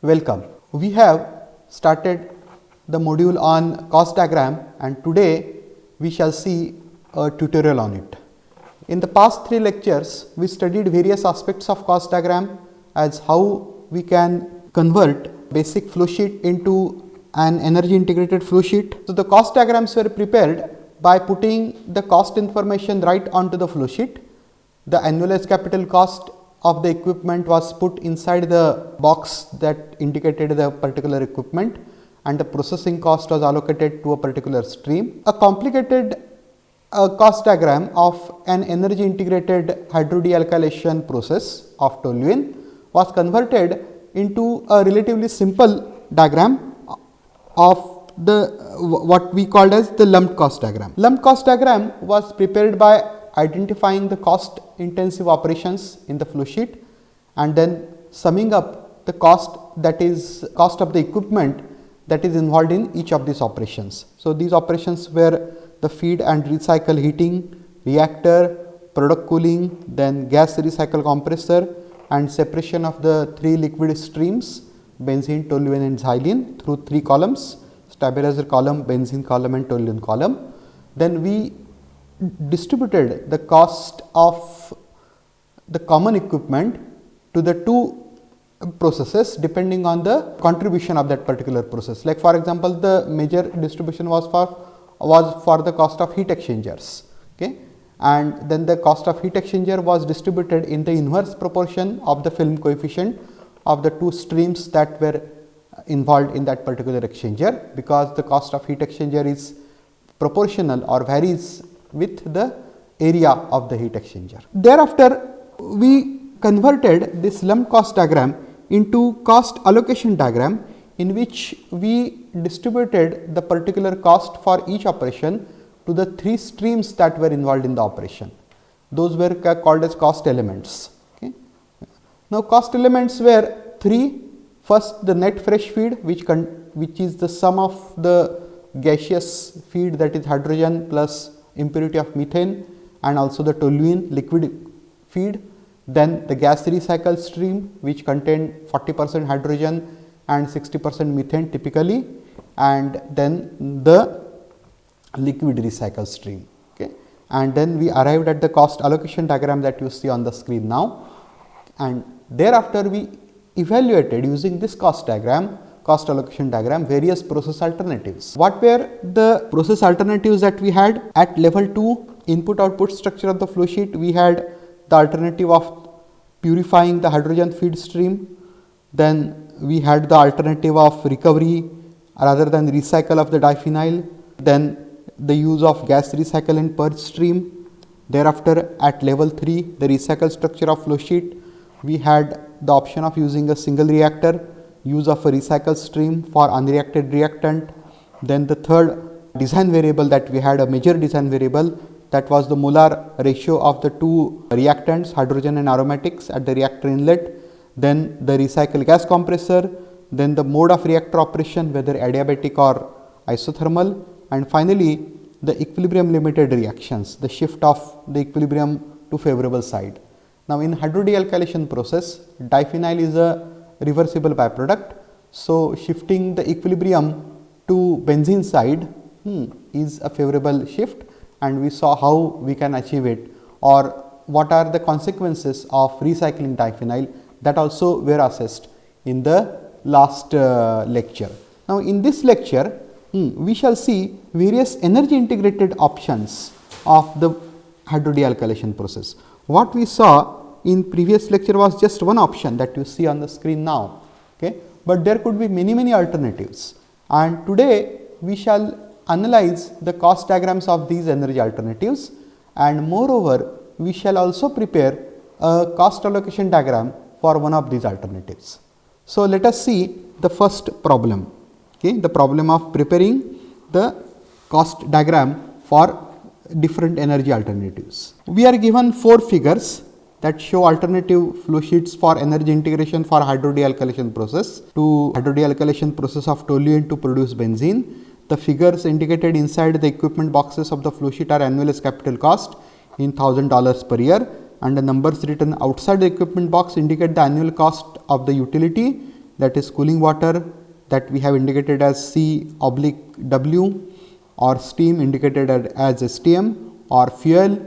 Welcome. We have started the module on cost diagram and today we shall see a tutorial on it. In the past 3 lectures, we studied various aspects of cost diagram as how we can convert basic flow sheet into an energy integrated flow sheet. So, the cost diagrams were prepared by putting the cost information right onto the flow sheet. The annualized capital cost of the equipment was put inside the box that indicated the particular equipment and the processing cost was allocated to a particular stream. A complicated cost diagram of an energy integrated hydrodealkylation process of toluene was converted into a relatively simple diagram of the what we called as the lumped cost diagram. Lumped cost diagram was prepared by identifying the cost intensive operations in the flow sheet and then summing up the cost, that is cost of the equipment that is involved in each of these operations. So, these operations were the feed and recycle heating, reactor, product cooling, then gas recycle compressor and separation of the 3 liquid streams benzene, toluene and xylene through 3 columns, stabilizer column, benzene column and toluene column. Then we distributed the cost of the common equipment to the 2 processes depending on the contribution of that particular process. Like for example, the major distribution was for the cost of heat exchangers, okay, and then the cost of heat exchanger was distributed in the inverse proportion of the film coefficient of the 2 streams that were involved in that particular exchanger, because the cost of heat exchanger is proportional or varies with the area of the heat exchanger. Thereafter, we converted this lumped cost diagram into cost allocation diagram, in which we distributed the particular cost for each operation to the 3 streams that were involved in the operation. Those were called as cost elements. Okay. Now, cost elements were 3. First, the net fresh feed, which is the sum of the gaseous feed, that is hydrogen plus impurity of methane, and also the toluene liquid feed. Then the gas recycle stream, which contained 40% hydrogen and 60% methane typically, and then the liquid recycle stream. Okay. And then we arrived at the cost allocation diagram that you see on the screen now, and thereafter we evaluated using this cost allocation diagram various process alternatives. What were the process alternatives that we had? At level 2 input output structure of the flow sheet, we had the alternative of purifying the hydrogen feed stream, then we had the alternative of recovery rather than recycle of the diphenyl, then the use of gas recycle and purge stream. Thereafter, at level 3, the recycle structure of flow sheet, we had the option of using a single reactor, use of a recycle stream for unreacted reactant. Then the third design variable that we had, a major design variable, that was the molar ratio of the 2 reactants, hydrogen and aromatics at the reactor inlet, then the recycle gas compressor, then the mode of reactor operation, whether adiabatic or isothermal, and finally the equilibrium limited reactions, the shift of the equilibrium to favorable side. Now, in hydrodealkylation process, diphenyl is a reversible byproduct. So, shifting the equilibrium to benzene side is a favorable shift, and we saw how we can achieve it, or what are the consequences of recycling diphenyl, that also were assessed in the last lecture. Now, in this lecture, we shall see various energy integrated options of the hydrodealkylation process. What we saw in previous lecture was just one option that you see on the screen now, okay, but there could be many alternatives, and today we shall analyze the cost diagrams of these energy alternatives, and moreover we shall also prepare a cost allocation diagram for one of these alternatives. So, let us see the first problem, okay, the problem of preparing the cost diagram for different energy alternatives. We are given 4 figures that show alternative flow sheets for energy integration for hydrodealkylation process of toluene to produce benzene. The figures indicated inside the equipment boxes of the flow sheet are annualized capital cost in $1000 per year, and the numbers written outside the equipment box indicate the annual cost of the utility that is cooling water that we have indicated as C/W, or steam indicated as STM, or fuel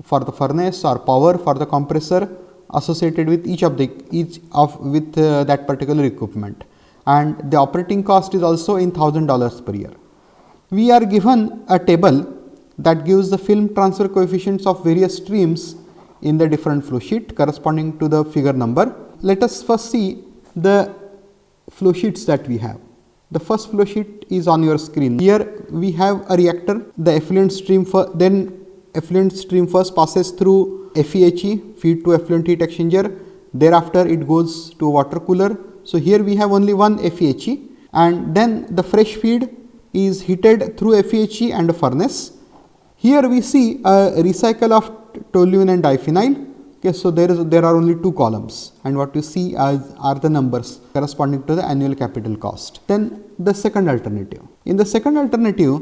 for the furnace, or power for the compressor associated with each of that particular equipment, and the operating cost is also in $1000 per year. We are given a table that gives the film transfer coefficients of various streams in the different flow sheet corresponding to the figure number. Let us first see the flow sheets that we have. The first flow sheet is on your screen. Here we have a reactor. The effluent stream first passes through FEHE, feed to effluent heat exchanger. Thereafter it goes to a water cooler. So here we have only one FEHE, and then the fresh feed is heated through FEHE and a furnace. Here we see a recycle of toluene and diphenyl. Okay, so there are only two columns, and what you see are the numbers corresponding to the annual capital cost. Then the second alternative. In the second alternative,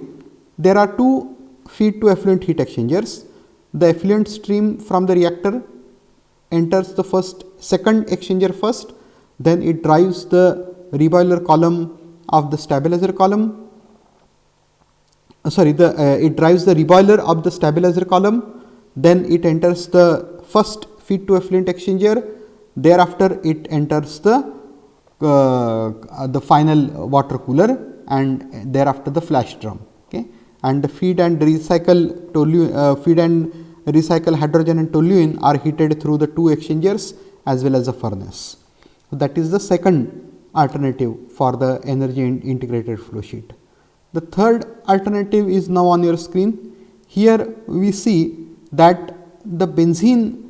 there are two feed to effluent heat exchangers. The effluent stream from the reactor enters the second exchanger first, then it drives the reboiler column of the stabilizer column. It drives the reboiler of the stabilizer column, then it enters the first feed to effluent exchanger. Thereafter it enters the final water cooler, and thereafter the flash drum. Okay, and the feed and recycle hydrogen and toluene are heated through the two exchangers as well as the furnace. So that is the second alternative for the energy integrated flow sheet. The third alternative is now on your screen. Here we see that the benzene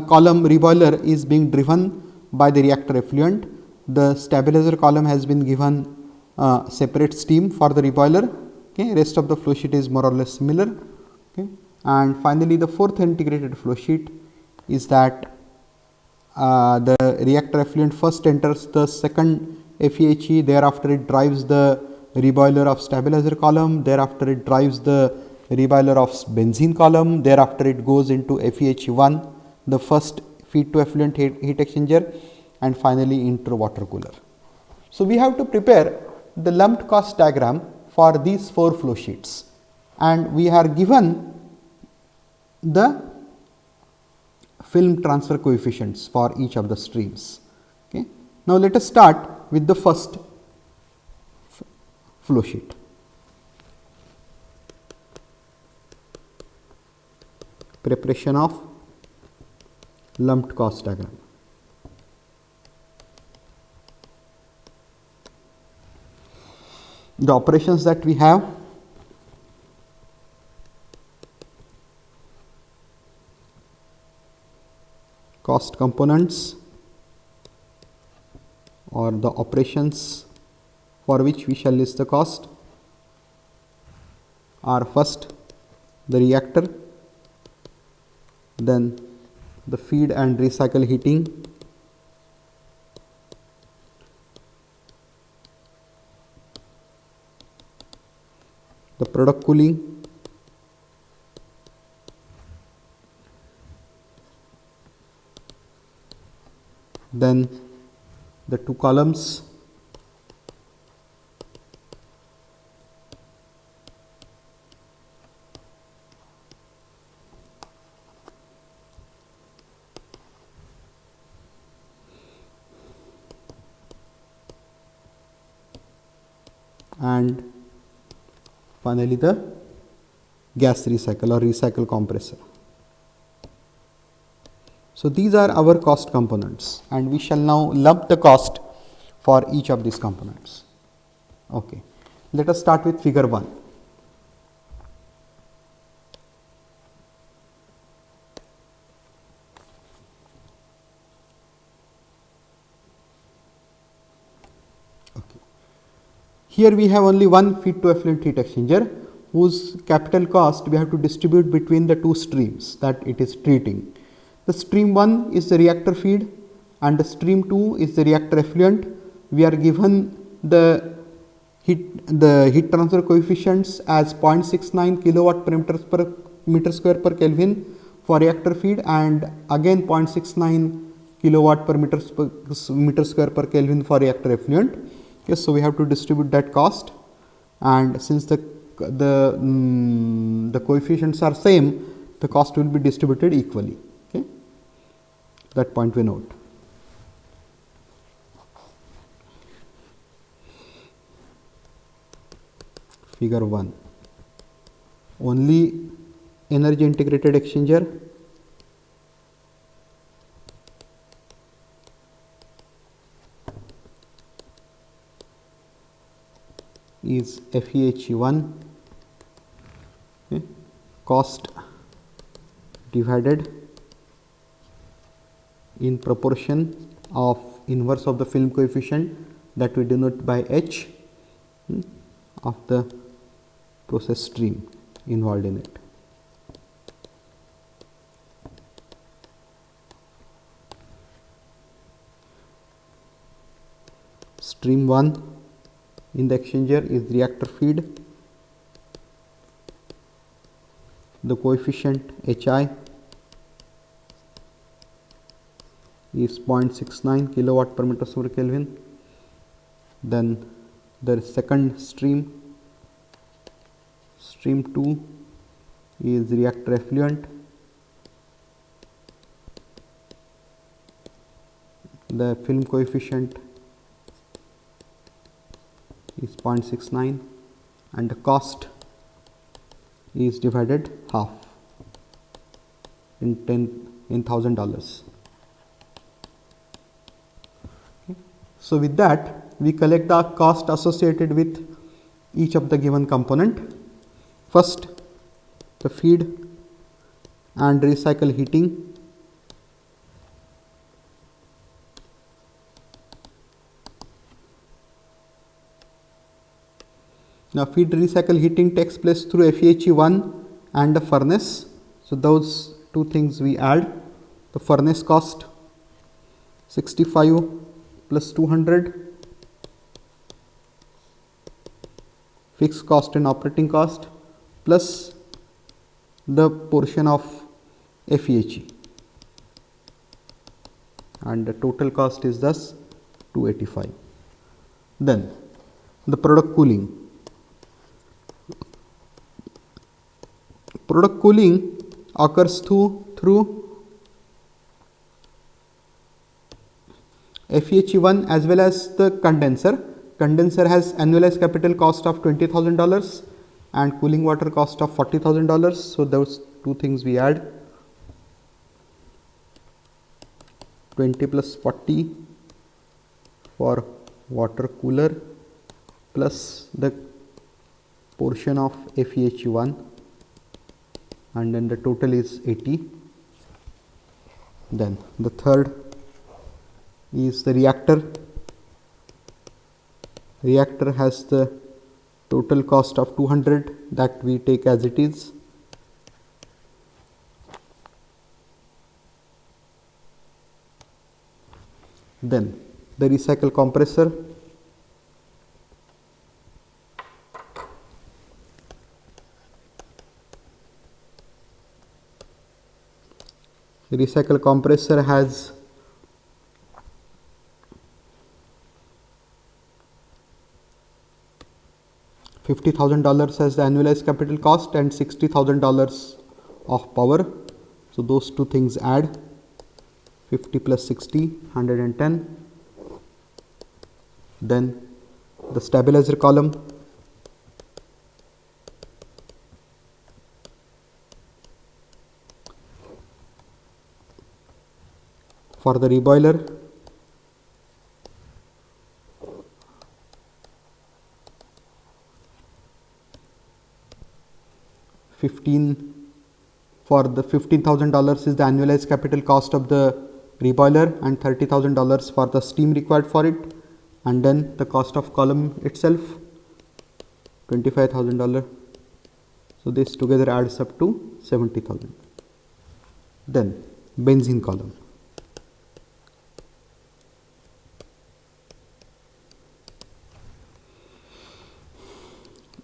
column reboiler is being driven by the reactor effluent. The stabilizer column has been given separate steam for the reboiler. Okay, rest of the flow sheet is more or less similar. Okay, and finally the fourth integrated flow sheet is that the reactor effluent first enters the second FEHE, thereafter it drives the reboiler of stabilizer column, thereafter it drives the reboiler of benzene column, thereafter it goes into FEHE1, the first feed to effluent heat exchanger, and finally into water cooler. So we have to prepare the lumped cost diagram for these four flow sheets, and we are given the film transfer coefficients for each of the streams. Okay. Now let us start with the first flow sheet. Preparation of lumped cost diagram. The operations that we have: cost components, or the operations for which we shall list the cost, are first the reactor, then the feed and recycle heating, the product cooling, then the two columns, and finally the gas recycle or recycle compressor. So these are our cost components, and we shall now lump the cost for each of these components. Okay. Let us start with figure 1. Here we have only one feed to effluent heat exchanger, whose capital cost we have to distribute between the two streams that it is treating. The stream 1 is the reactor feed, and the stream 2 is the reactor effluent. We are given the heat transfer coefficients as 0.69 kilowatt per meter square per Kelvin for reactor feed, and again 0.69 kilowatt per meter square per Kelvin for reactor effluent. Okay, so we have to distribute that cost, and since the coefficients are same, the cost will be distributed equally. Okay, that point we note. Figure 1. Only energy integrated exchanger is FeHe1, okay, cost divided in proportion of inverse of the film coefficient that we denote by H of the process stream involved in it. Stream 1 in the exchanger is reactor feed. The coefficient Hi is 0.69 kilowatt per meter square Kelvin. Then the second stream, stream 2 is reactor effluent. The film coefficient is 0.69 and the cost is divided half in $1,000. Okay. So with that we collect the cost associated with each of the given component. First, the feed and recycle heating. Now, feed recycle heating takes place through FeHe1 and the furnace. So, those two things we add. The furnace cost 65 plus 200, fixed cost and operating cost, plus the portion of FeHe, and the total cost is thus 285. Then the product cooling. Product cooling occurs through FeHe1 as well as the condenser. Condenser has annualized capital cost of $20,000 and cooling water cost of $40,000. So, those two things we add, 20 plus 40 for water cooler plus the portion of FeHe1, and then the total is 80. Then the third is the reactor. Reactor has the total cost of 200 that we take as it is. Then the recycle compressor. The recycle compressor has $50,000 as the annualized capital cost and $60,000 of power. So, those two things add, 50 plus 60, 110. Then the stabilizer column. For the reboiler, for the $15,000 is the annualized capital cost of the reboiler and $30,000 for the steam required for it, and then the cost of column itself $25,000. So, this together adds up to 70,000. Then benzene column.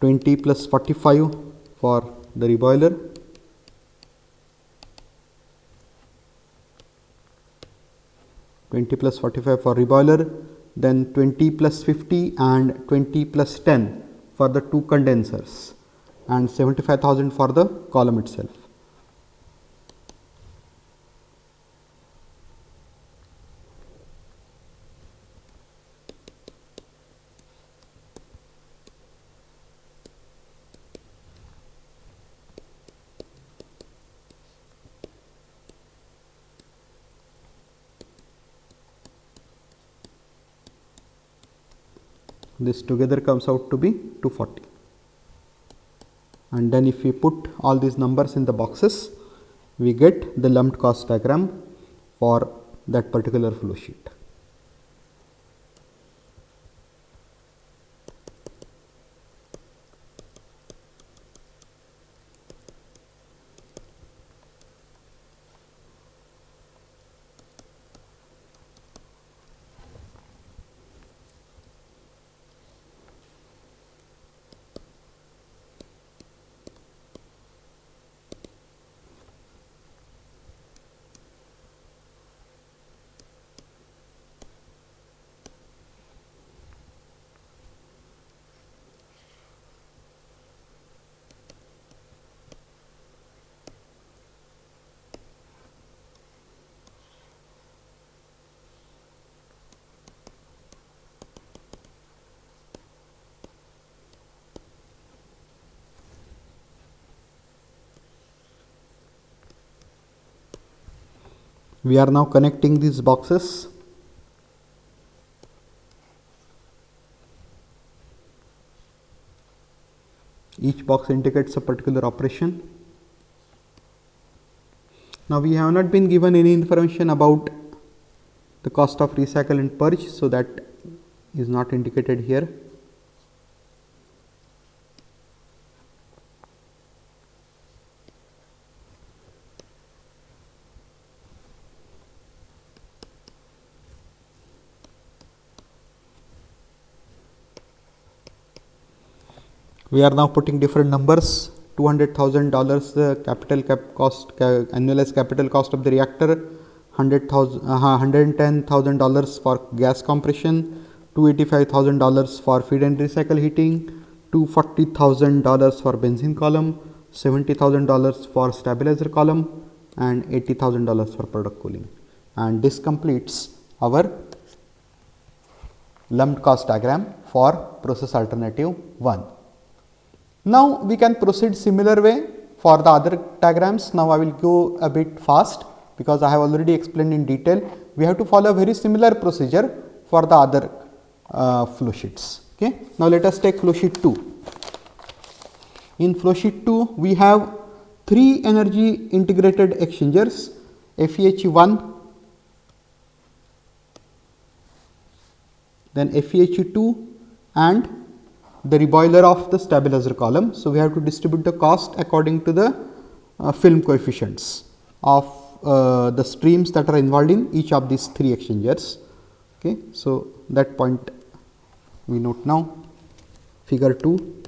$20 plus 45 for the reboiler, 20 plus 45 for reboiler, then 20 plus 50 and 20 plus 10 for the two condensers, and 75,000 for the column itself. This together comes out to be 240, and then if we put all these numbers in the boxes, we get the lumped cost diagram for that particular flow sheet. We are now connecting these boxes. Each box indicates a particular operation. Now we have not been given any information about the cost of recycle and purge, so that is not indicated here. We are now putting different numbers. $200,000 capital cost, annualized capital cost of the reactor, $110,000 for gas compression, $285,000 for feed and recycle heating, $240,000 for benzene column, $70,000 for stabilizer column, and $80,000 for product cooling. And this completes our lumped cost diagram for process alternative 1. Now we can proceed similar way for the other diagrams. Now I will go a bit fast because I have already explained in detail. We have to follow a very similar procedure for the other flow sheets. Okay. Now let us take flow sheet 2. In flow sheet 2 we have 3 energy integrated exchangers, FEHE1, then FEHE2 and the reboiler of the stabilizer column. So we have to distribute the cost according to the film coefficients of the streams that are involved in each of these 3 exchangers. Okay. So that point we note now. Figure 2,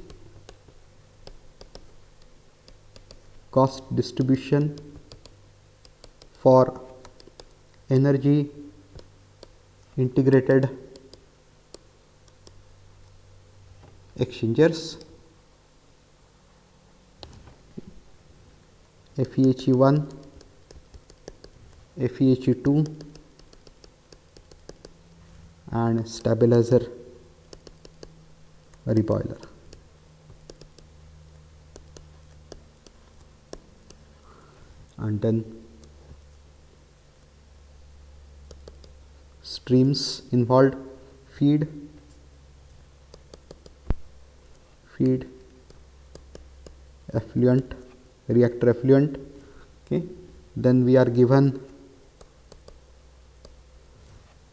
cost distribution for energy integrated exchangers, FEHE1, FEHE2 and stabilizer reboiler. And then streams involved: feed, effluent, reactor effluent. Okay. Then we are given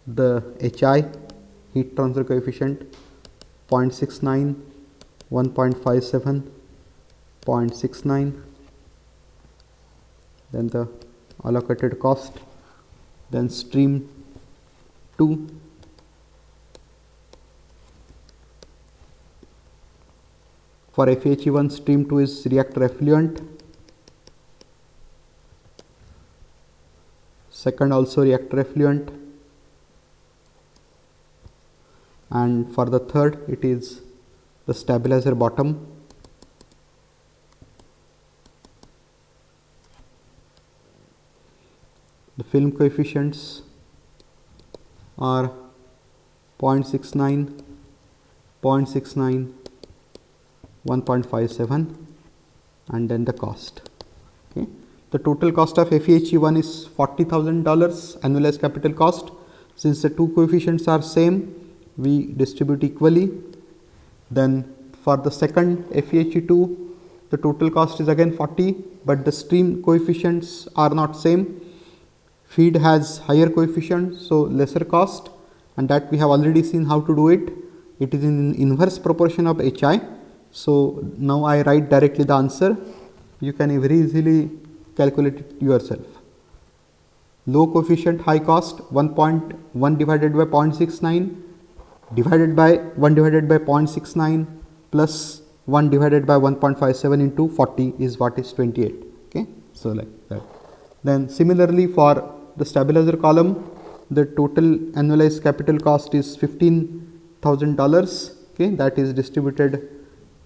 the HI, heat transfer coefficient, 0.69, 1.57, 0.69, then the allocated cost, then stream 2, for FEHE1 stream 2 is reactor effluent, second also reactor effluent, and for the third it is the stabilizer bottom. The film coefficients are 0.69, 0.69, 1.57 and then the cost. Okay. The total cost of FEHE1 is $40,000 annualized capital cost. Since the two coefficients are same, we distribute equally. Then for the second FEHE2, the total cost is again 40, but the stream coefficients are not same. Feed has higher coefficient, so lesser cost, and that we have already seen how to do it. It is in inverse proportion of HI. So now I write directly the answer. You can very easily calculate it yourself. Low coefficient, high cost, 1.1 divided by 0.69 divided by 1 divided by 0.69 plus 1 divided by 1.57 into 40 is what is 28. Okay, so like that. Then similarly for the stabilizer column, the total annualized capital cost is $15,000. Okay, that is distributed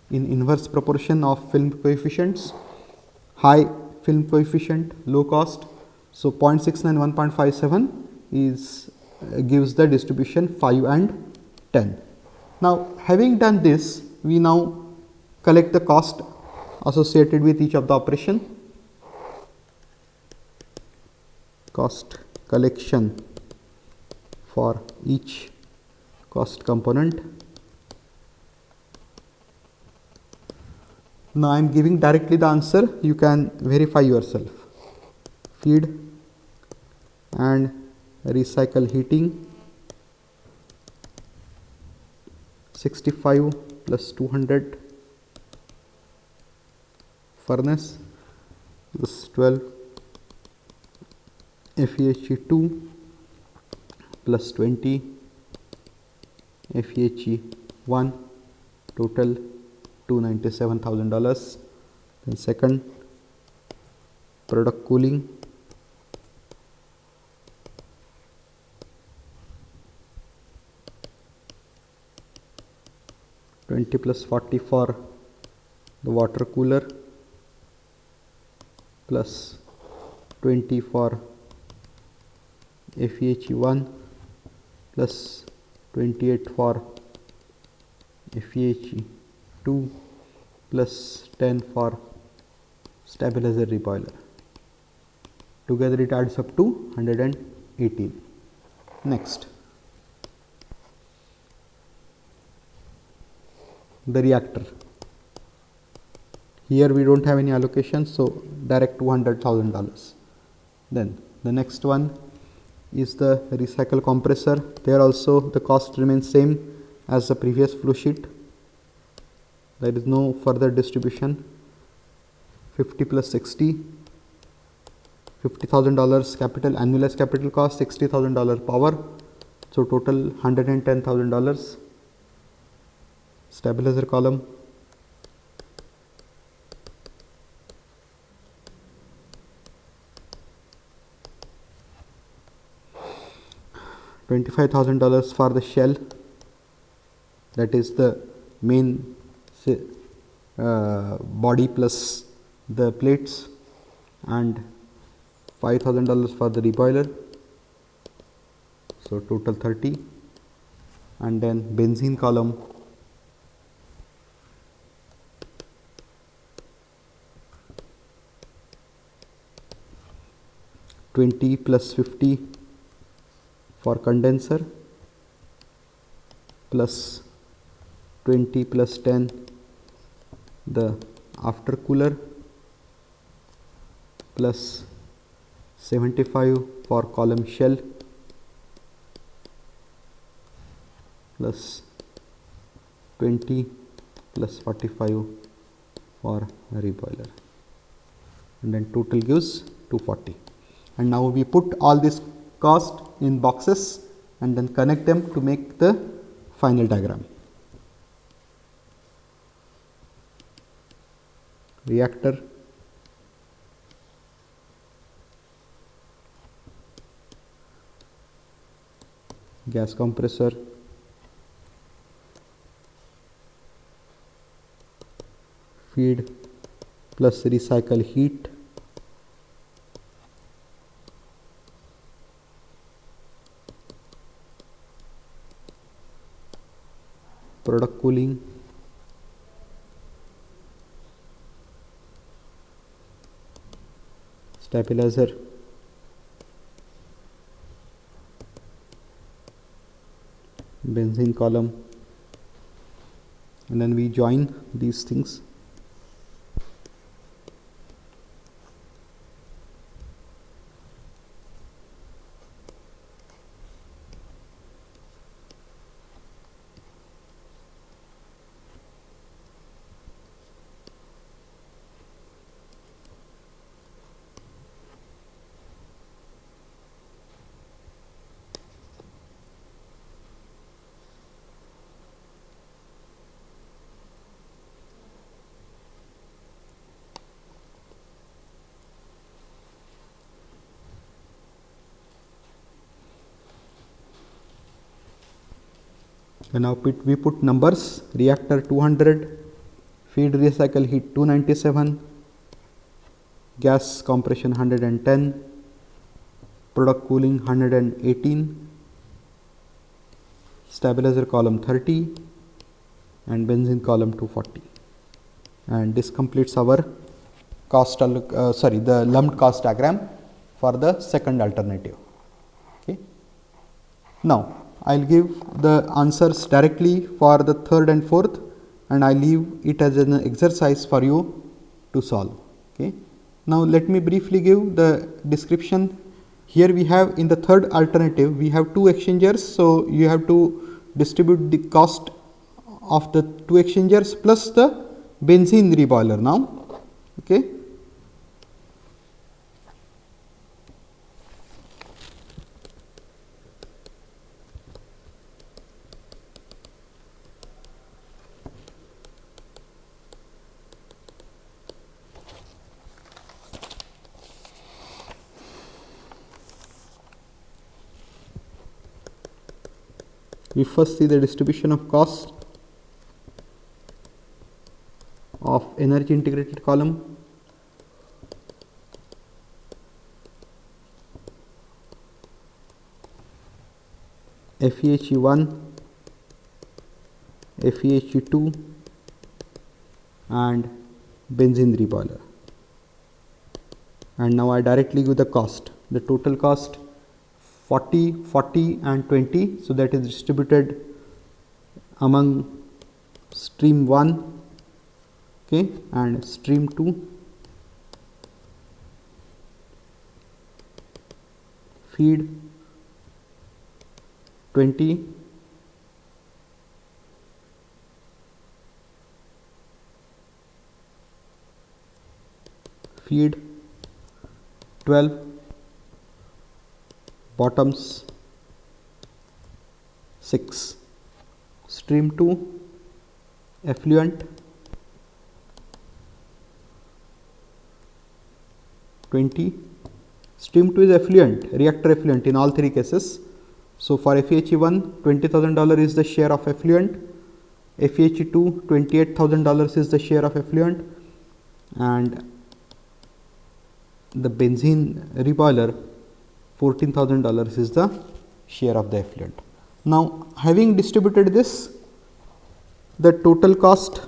in inverse proportion of film coefficients. High film coefficient, low cost. So 0.69, 1.57 is gives the distribution 5 and 10. Now having done this, we now collect the cost associated with each of the operation. Cost collection for each cost component. Now I am giving directly the answer, you can verify yourself. Feed and recycle heating 65 plus 200, furnace is 12, FEHE2 plus 20, FEHE1, total $297,000. Then second, product cooling, $20 plus 40 for the water cooler plus 20 for FEHE1 plus 28 for FEHE2 plus 10 for stabilizer reboiler. Together it adds up to 118. Next, the reactor. Here we don't have any allocation, so direct $200,000. Then the next one is the recycle compressor. There also the cost remains same as the previous flow sheet. There is no further distribution. 50 plus 60, $50,000 capital, annualized capital cost, $60,000 power, so total $110,000. Stabilizer column, $25,000 for the shell, that is the main body plus the plates, and $5,000 for the reboiler, so total 30. And then benzene column, $20 plus 50 for condenser plus 20 plus 10 the after cooler plus 75 for column shell plus 20 plus 45 for reboiler, and then total gives 240. And now we put all this cost in boxes and then connect them to make the final diagram. Reactor, gas compressor, feed plus recycle heat, product cooling, stabilizer, benzene column, and then we join these things. And now we put numbers: reactor 200, feed recycle heat 297, gas compression 110, product cooling 118, stabilizer column 30, and benzene column 240. And this completes our the lumped cost diagram for the second alternative. Okay. Now I'll give the answers directly for the third and fourth, and I leave it as an exercise for you to solve. Okay. Now let me briefly give the description. Here we have, in the third alternative, we have two exchangers, so you have to distribute the cost of the two exchangers plus the benzene reboiler now. Okay. We first see the distribution of cost of energy integrated column. FEHE1, FEHE2 and benzene reboiler. And now I directly give the cost. The total cost 40, 40 and 20. So that is distributed among stream 1, okay, and stream 2. Feed 20, feed 12, bottoms 6, stream 2, effluent 20. Stream 2 is effluent, reactor effluent in all three cases. So for FEHE1, $20,000 is the share of effluent, FEHE2, $28,000 is the share of effluent, and the benzene reboiler, $14,000 is the share of the effluent. Now having distributed this, the total cost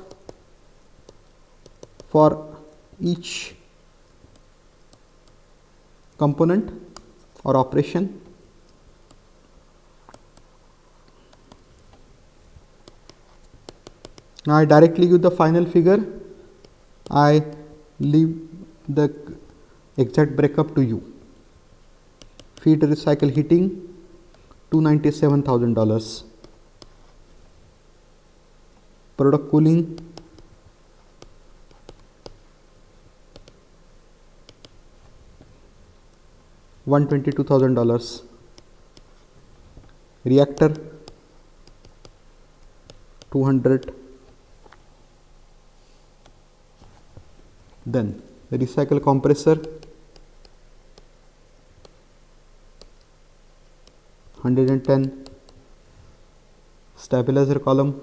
for each component or operation. Now I directly give the final figure. I leave the exact breakup to you. Feed recycle heating $297,000, product cooling $122,000, reactor 200, then the recycle compressor 110, stabilizer column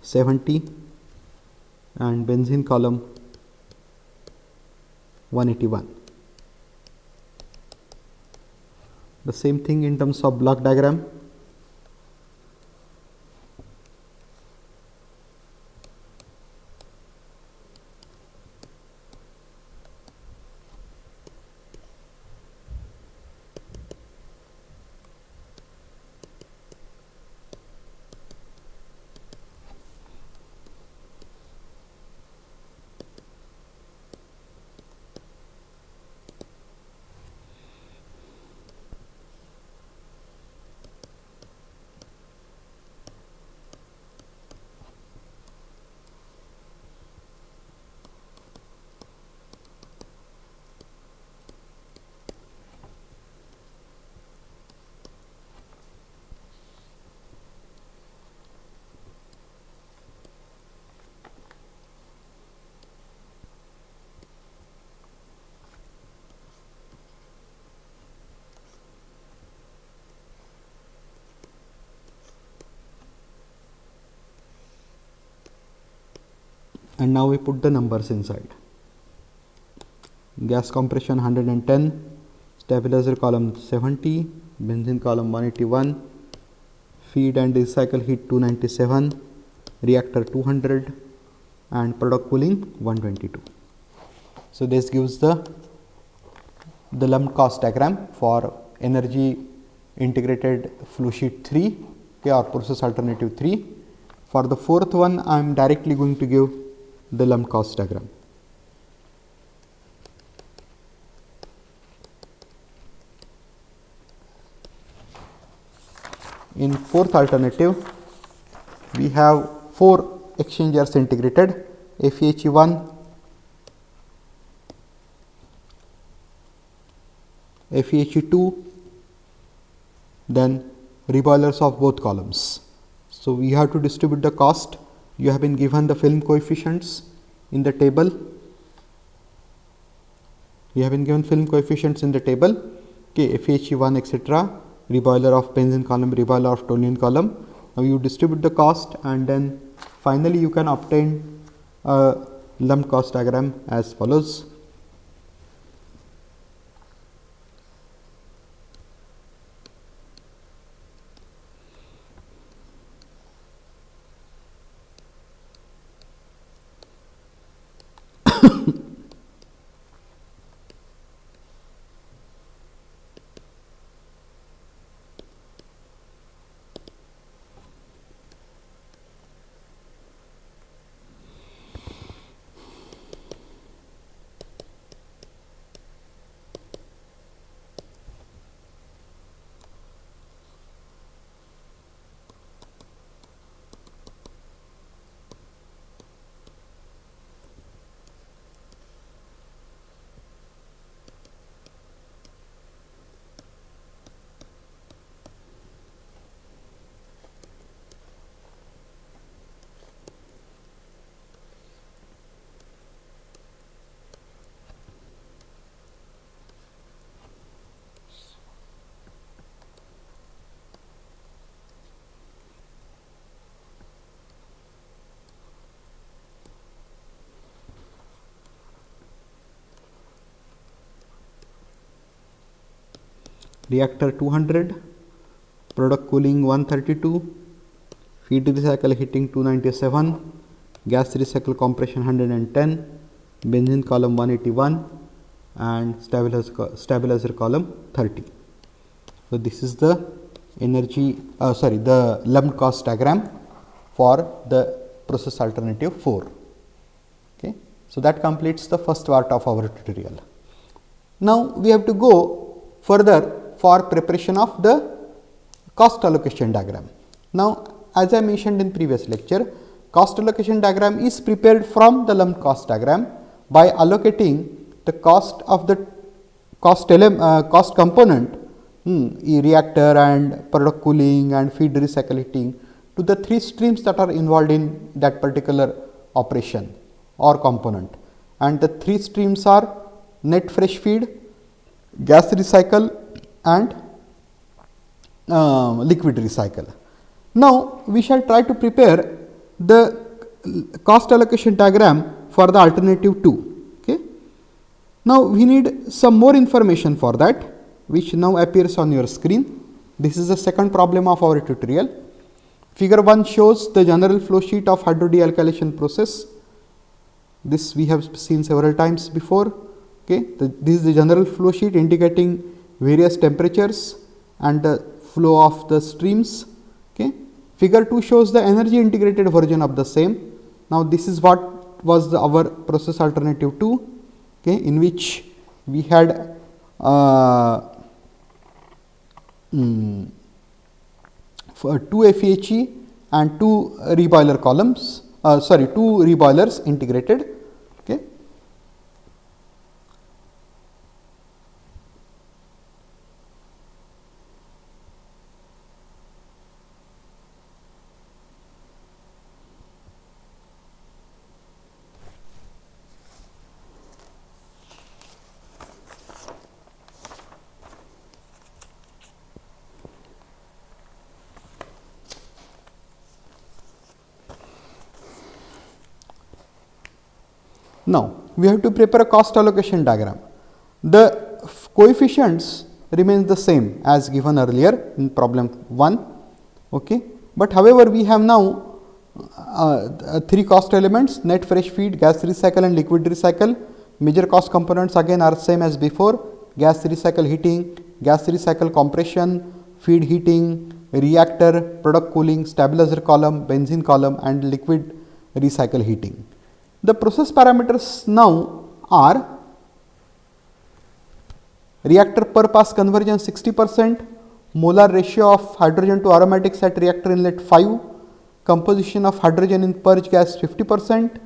70 and benzene column 181. The same thing in terms of block diagram. And now we put the numbers inside. Gas compression 110, stabilizer column 70, benzene column 181, feed and recycle heat 297, reactor 200 and product cooling 122. So this gives the lumped cost diagram for energy integrated flow sheet 3, okay, or process alternative 3. For the fourth one, I am directly going to give the lumped cost diagram. In fourth alternative, we have 4 exchangers integrated, FEHE1, FEHE2, then reboilers of both columns. So we have to distribute the cost. You have been given the film coefficients in the table. You have been given film coefficients in the table, okay, FEHE1 etc., reboiler of benzene column, reboiler of toluene column. Now you distribute the cost and then finally you can obtain a lumped cost diagram as follows. Reactor 200, product cooling 132, feed recycle heating 297, gas recycle compression 110, benzene column 181 and stabilizer column 30. So this is the the lumped cost diagram for the process alternative 4. Okay. So that completes the first part of our tutorial. Now we have to go further for preparation of the cost allocation diagram. Now as I mentioned in previous lecture, cost allocation diagram is prepared from the lumped cost diagram by allocating the cost of the cost component, reactor and product cooling and feed recycle heating, to the 3 streams that are involved in that particular operation or component, and the 3 streams are net fresh feed, gas recycle and liquid recycle. Now we shall try to prepare the cost allocation diagram for the alternative 2. Okay. Now, we need some more information for that, which now appears on your screen. This is the second problem of our tutorial. Figure 1 shows the general flow sheet of hydrodealkylation process. This we have seen several times before. Okay. This is the general flow sheet indicating various temperatures and the flow of the streams. Okay. Figure 2 shows the energy integrated version of the same. Now, this is what was our process alternative 2, okay, in which we had 2 FEHE and 2 reboiler columns, 2 reboilers integrated. Okay. Now, we have to prepare a cost allocation diagram. The coefficients remains the same as given earlier in problem 1, okay. But however, we have now 3 cost elements: net fresh feed, gas recycle and liquid recycle. Major cost components again are same as before: gas recycle heating, gas recycle compression, feed heating, reactor, product cooling, stabilizer column, benzene column and liquid recycle heating. The process parameters now are reactor per pass conversion 60%, molar ratio of hydrogen to aromatics at reactor inlet 5, composition of hydrogen in purge gas 50%,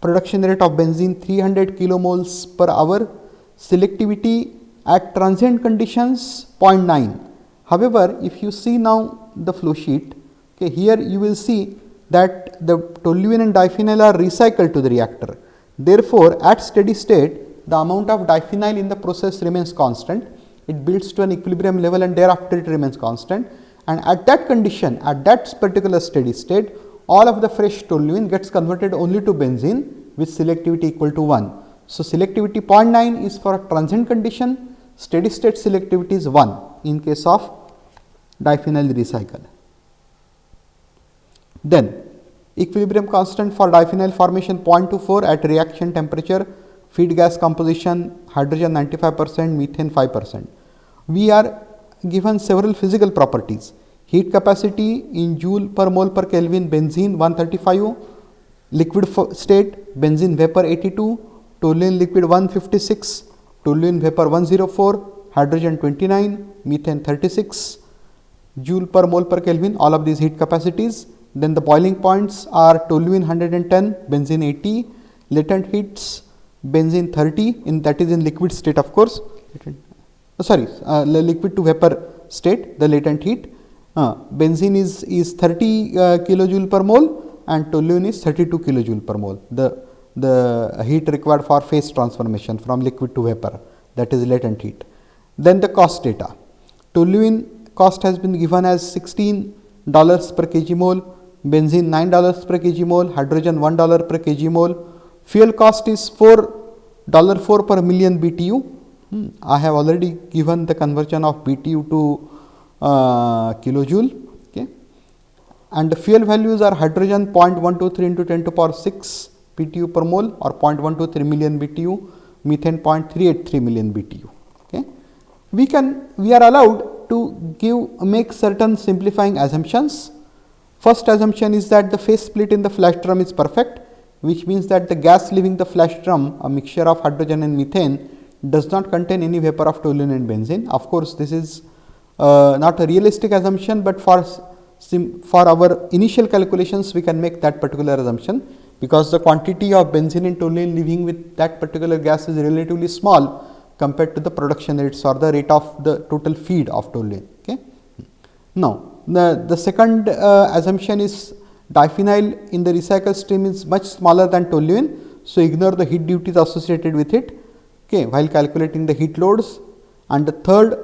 production rate of benzene 300 kilomoles per hour, selectivity at transient conditions 0.9. However, if you see now the flow sheet, okay, here you will see that the toluene and diphenyl are recycled to the reactor. Therefore, at steady state, the amount of diphenyl in the process remains constant. It builds to an equilibrium level and thereafter it remains constant. And at that condition, at that particular steady state, all of the fresh toluene gets converted only to benzene with selectivity equal to 1. So, selectivity 0.9 is for a transient condition, steady state selectivity is 1 in case of diphenyl recycle. Then, equilibrium constant for diphenyl formation 0.24 at reaction temperature, feed gas composition hydrogen 95%, methane 5%. We are given several physical properties: heat capacity in joule per mole per Kelvin, benzene 135, liquid state benzene vapor 82, toluene liquid 156, toluene vapor 104, hydrogen 29, methane 36, joule per mole per Kelvin, all of these heat capacities. Then the boiling points are toluene 110, benzene 80, latent heats benzene 30, in that is in liquid state of course, liquid to vapor state, the latent heat. Benzene is 30 kilojoule per mole and toluene is 32 kilojoule per mole. The heat required for phase transformation from liquid to vapor, that is latent heat. Then the cost data. Toluene cost has been given as $16 per kg mole, benzene $9 per kg mole, hydrogen $1 per kg mole. Fuel cost is $4 per million BTU. I have already given the conversion of BTU to kilojoule. Okay. And the fuel values are hydrogen 0.123 into 10 to power 6 BTU per mole or 0.123 million BTU, methane 0.383 million BTU. Okay. We are allowed to make certain simplifying assumptions. First assumption is that the phase split in the flash drum is perfect, which means that the gas leaving the flash drum, a mixture of hydrogen and methane, does not contain any vapor of toluene and benzene. Of course, this is not a realistic assumption, but for our initial calculations we can make that particular assumption, because the quantity of benzene and toluene leaving with that particular gas is relatively small compared to the production rates or the rate of the total feed of toluene. Okay. Now, the second assumption is diphenyl in the recycle stream is much smaller than toluene, so ignore the heat duties associated with it, okay, while calculating the heat loads. And the third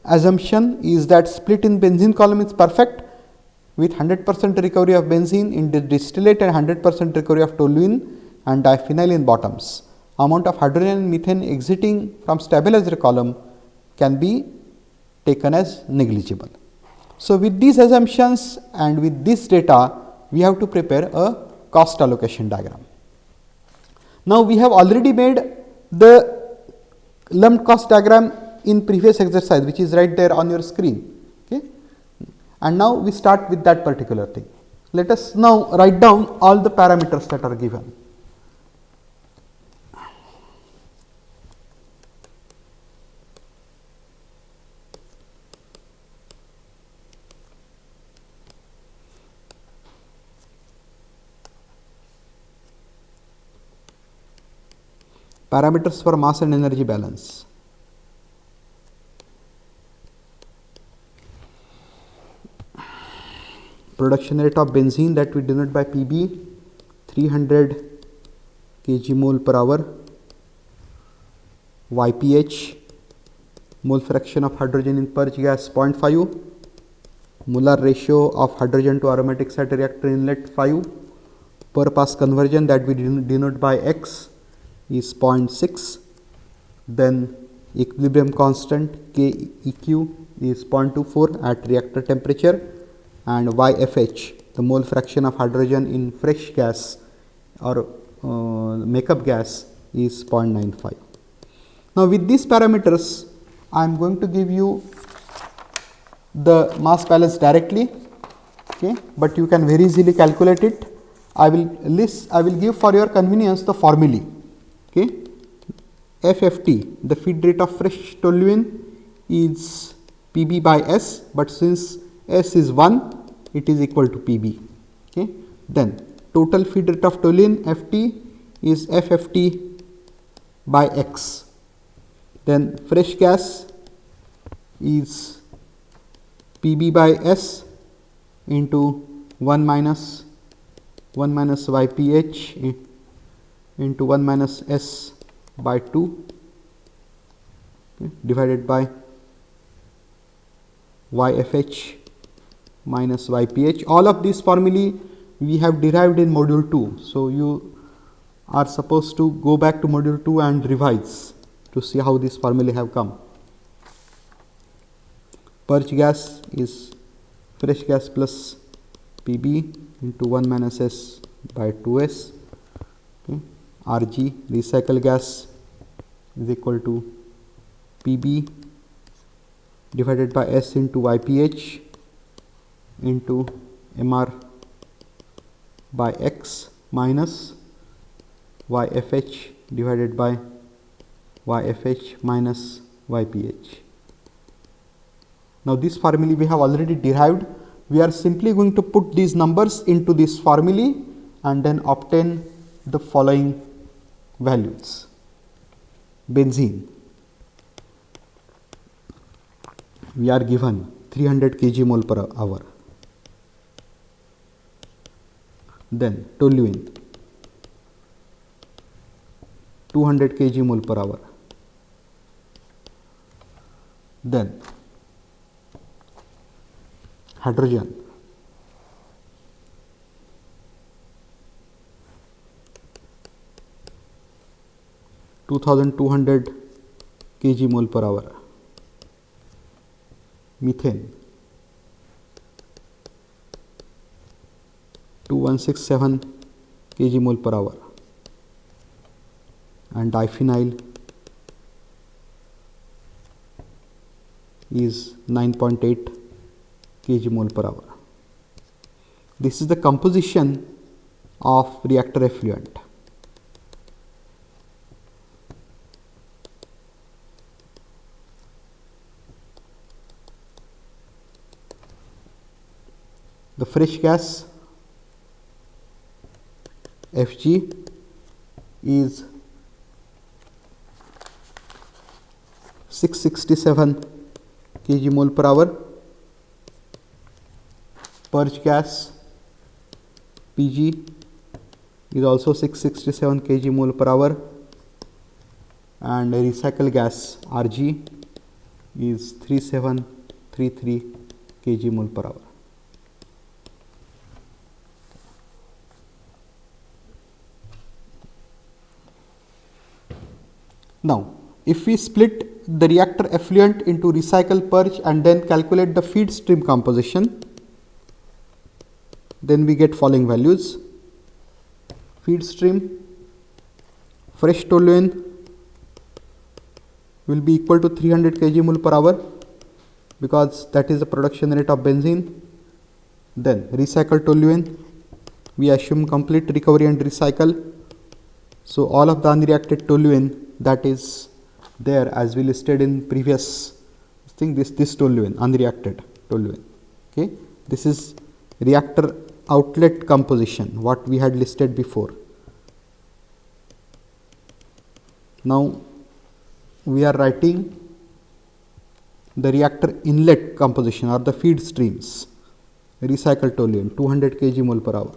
assumption is that split in benzene column is perfect, with 100% recovery of benzene in the distillate and 100% recovery of toluene and diphenyl in bottoms. Amount of hydrogen and methane exiting from stabilizer column can be taken as negligible. So, with these assumptions and with this data, we have to prepare a cost allocation diagram. Now, we have already made the lumped cost diagram in previous exercise, which is right there on your screen. Okay? And now we start with that particular thing. Let us now write down all the parameters that are given. Parameters for mass and energy balance. Production rate of benzene that we denote by Pb 300 kg mole per hour. YPH mole fraction of hydrogen in purge gas 0.5. Molar ratio of hydrogen to aromatic site reactor inlet 5. Per pass conversion that we denote by X is 0.6. Then equilibrium constant KEQ is 0.24 at reactor temperature, and YFH, the mole fraction of hydrogen in fresh gas or makeup gas, is 0.95. Now, with these parameters, I am going to give you the mass balance directly, okay, but you can very easily calculate it. I will give for your convenience the formulae. Okay. FFT, the feed rate of fresh toluene, is Pb by S, but since S is 1, it is equal to Pb. Okay. Then total feed rate of toluene Ft is FFT by X. Then fresh gas is Pb by S into 1 minus YPH into 1 minus S by 2, okay, divided by YFH minus YPH. All of these formulae we have derived in module 2. So, you are supposed to go back to module 2 and revise to see how these formulae have come. Purge gas is fresh gas plus Pb into 1 minus S by 2S. Okay. Rg, recycle gas, is equal to Pb divided by S into YPH into Mr by X minus YFH divided by YFH minus YPH. Now, this formulae we have already derived. We are simply going to put these numbers into this formulae and then obtain the following values. Benzene, we are given 300 kg mole per hour. Then toluene, 200 kg mole per hour. Then hydrogen, 2200 kg mole per hour. Methane, 2167 kg mole per hour, and diphenyl is 9.8 kg mole per hour. This is the composition of reactor effluent. The fresh gas Fg is 667 kg mole per hour. Purge gas Pg is also 667 kg mole per hour, and recycle gas Rg is 3733 kg mole per hour. Now, if we split the reactor effluent into recycle, purge and then calculate the feed stream composition, then we get following values. Feed stream, fresh toluene will be equal to 300 kg mole per hour because that is the production rate of benzene. Then recycled toluene, we assume complete recovery and recycle. So, all of the unreacted toluene that is there as we listed in previous thing, this toluene, unreacted toluene. Okay. This is reactor outlet composition, what we had listed before. Now, we are writing the reactor inlet composition or the feed streams. Recycled toluene 200 kg mole per hour.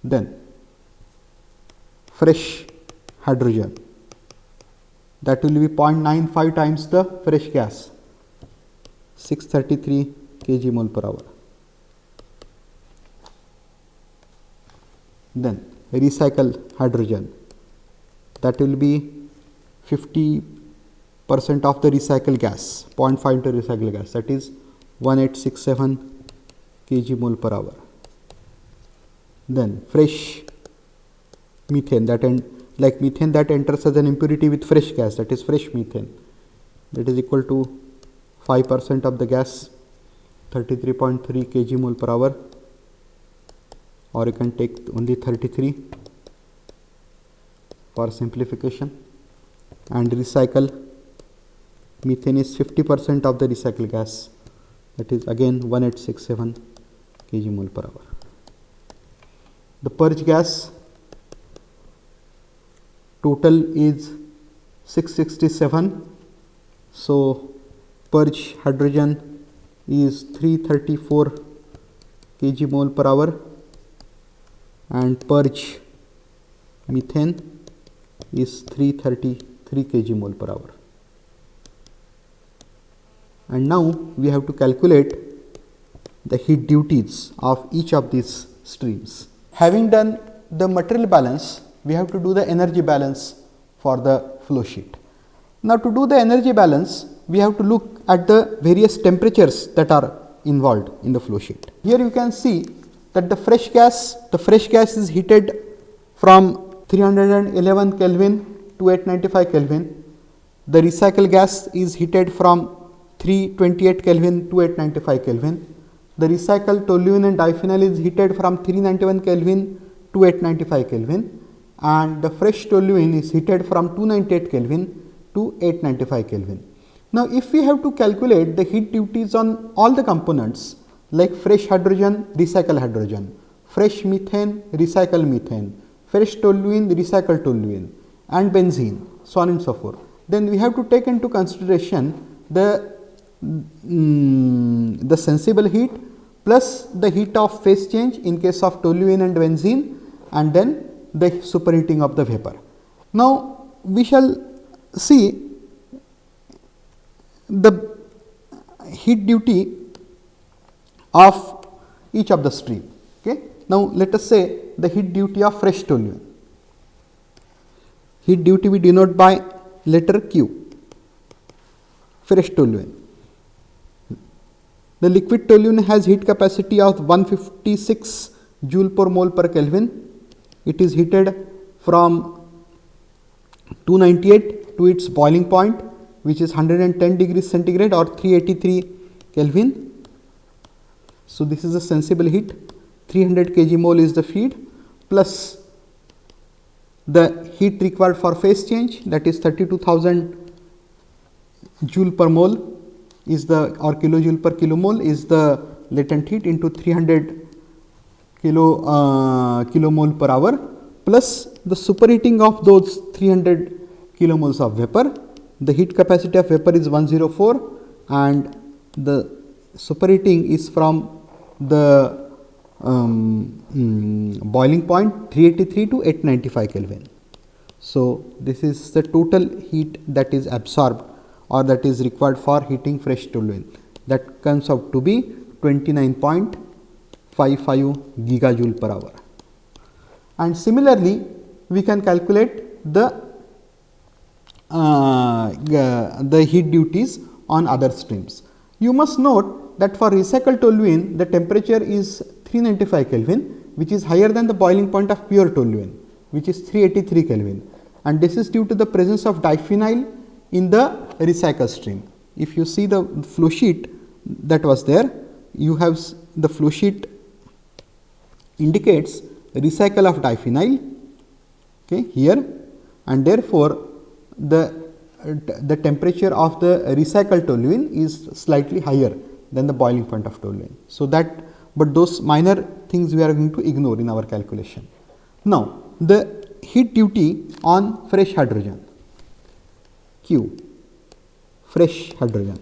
Then fresh hydrogen, that will be 0.95 times the fresh gas, 633 kg mole per hour. Then recycle hydrogen, that will be 50% of the recycle gas, 0.5 into recycle gas, that is 1867 kg mole per hour. Then fresh methane, that like methane that enters as an impurity with fresh gas, that is fresh methane, that is equal to 5% of the gas, 33.3 kg mole per hour, or you can take only 33 for simplification. And recycle methane is 50% of the recycled gas, that is again 1867 kg mole per hour. The purge gas total is 667. So, purge hydrogen is 334 kg mole per hour and purge methane is 333 kg mole per hour. And now we have to calculate the heat duties of each of these streams. Having done the material balance, we have to do the energy balance for the flow sheet. Now, to do the energy balance, we have to look at the various temperatures that are involved in the flow sheet. Here you can see that the fresh gas is heated from 311 Kelvin to 895 Kelvin. The recycled gas is heated from 328 Kelvin to 895 Kelvin. The recycled toluene and diphenyl is heated from 391 Kelvin to 895 Kelvin, and the fresh toluene is heated from 298 Kelvin to 895 Kelvin. Now, if we have to calculate the heat duties on all the components like fresh hydrogen, recycle hydrogen, fresh methane, recycle methane, fresh toluene, recycle toluene, and benzene, so on and so forth, then we have to take into consideration the sensible heat plus the heat of phase change in case of toluene and benzene, and then the superheating of the vapor. Now, we shall see the heat duty of each of the stream. Okay. Now, let us say the heat duty of fresh toluene. Heat duty we denote by letter Q, fresh toluene. The liquid toluene has heat capacity of 156 joule per mole per Kelvin. It is heated from 298 to its boiling point, which is 110 degrees centigrade or 383 Kelvin. So, this is a sensible heat. 300 kg mole is the feed plus the heat required for phase change, that is 32,000 joule per mole is the, or kilojoule per kilomole is the latent heat into 300 kilomole per hour plus the superheating of those 300 kilomoles of vapor. The heat capacity of vapor is 104 and the superheating is from the boiling point 383 to 895 Kelvin. So, this is the total heat that is absorbed or that is required for heating fresh toluene, that comes out to be 29.55 gigajoule per hour. And similarly, we can calculate the heat duties on other streams. You must note that for recycled toluene, the temperature is 395 Kelvin, which is higher than the boiling point of pure toluene, which is 383 Kelvin, and this is due to the presence of diphenyl in the recycle stream. If you see the flow sheet that was there, you have the flow sheet indicates recycle of diphenyl, okay, here, and therefore, the temperature of the recycled toluene is slightly higher than the boiling point of toluene. So, that, but those minor things we are going to ignore in our calculation. Now, the heat duty on fresh hydrogen, Q, fresh hydrogen.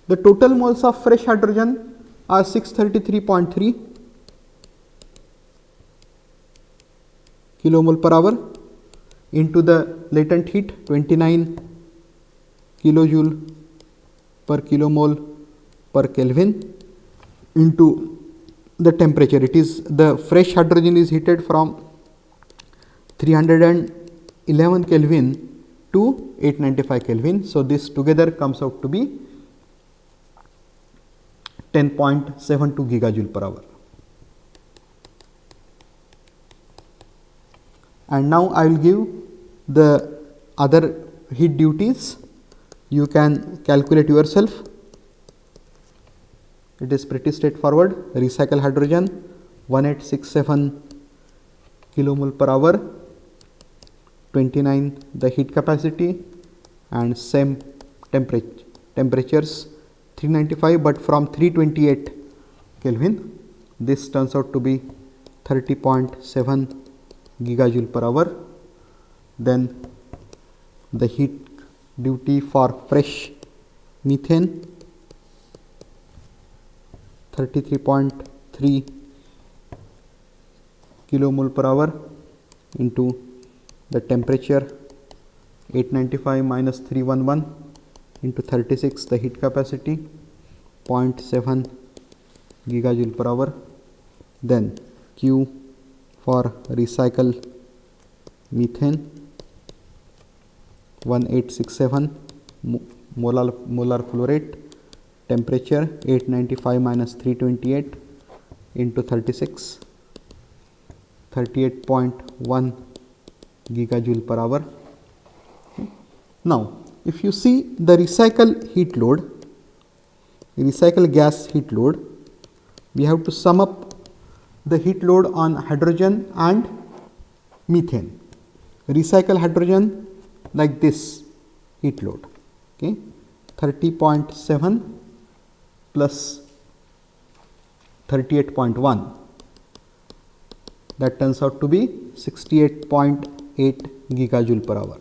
The total moles of fresh hydrogen are 633.3 kilomole per hour into the latent heat 29 kilojoule per kilomole per Kelvin into the temperature. It is the fresh hydrogen is heated from 311 Kelvin to 895 Kelvin. So, this together comes out to be 10.72 gigajoule per hour. And now, I will give the other heat duties. You can calculate yourself. It is pretty straightforward. Recycle hydrogen 1867 kilomole per hour, 29 the heat capacity, and same temperatures 395, but from 328 Kelvin. This turns out to be 30.7 gigajoule per hour. Then the heat duty for fresh methane 33.3 kilomole per hour into the temperature 895 minus 311 into 36 the heat capacity 0.7 gigajoule per hour. Then Q for recycle methane 1867 molar flow rate, temperature 895 minus 328 into 36, 38.1 gigajoule per hour. Okay. Now, if you see the recycle heat load, recycle gas heat load, we have to sum up the heat load on hydrogen and methane. Recycle hydrogen like this heat load, okay, 30.7 plus 38.1, that turns out to be 68.8 gigajoule per hour.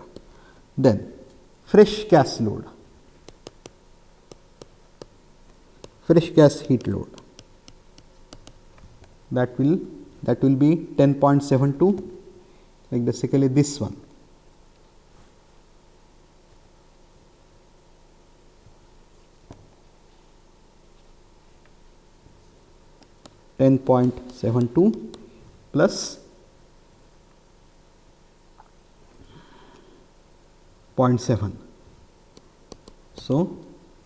Then fresh gas load, fresh gas heat load, that will be 10.72, like basically this one. .72 plus 0.7, so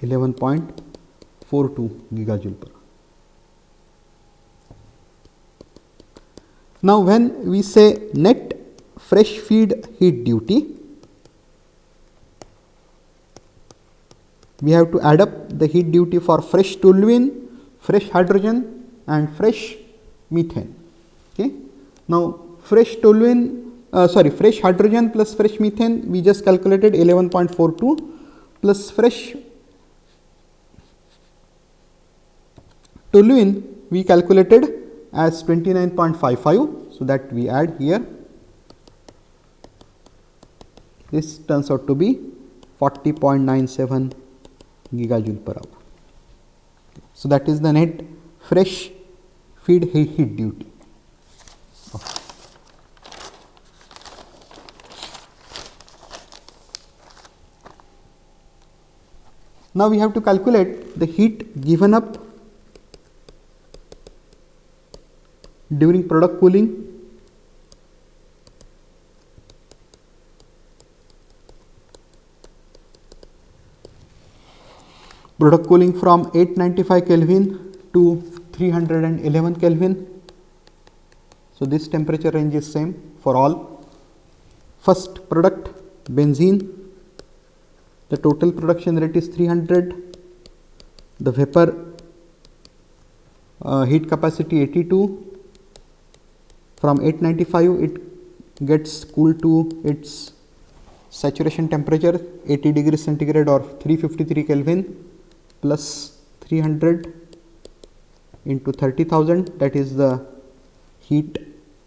11.42 gigajoule per hour. Now, when we say net fresh feed heat duty, we have to add up the heat duty for fresh toluene, fresh hydrogen and fresh methane. Okay. Now, fresh toluene, fresh hydrogen plus fresh methane, we just calculated 11.42 plus fresh toluene we calculated as 29.55. So, that we add here, this turns out to be 40.97 gigajoule per hour. So, that is the net fresh feed heat duty. Okay. Now, we have to calculate the heat given up during product cooling product cooling from 895 Kelvin to 311 Kelvin. So, this temperature range is same for all. First product benzene, the total production rate is 300, the vapor heat capacity 82. From 895 it gets cooled to its saturation temperature 80 degrees centigrade or 353 Kelvin plus 300 into 30,000, that is the heat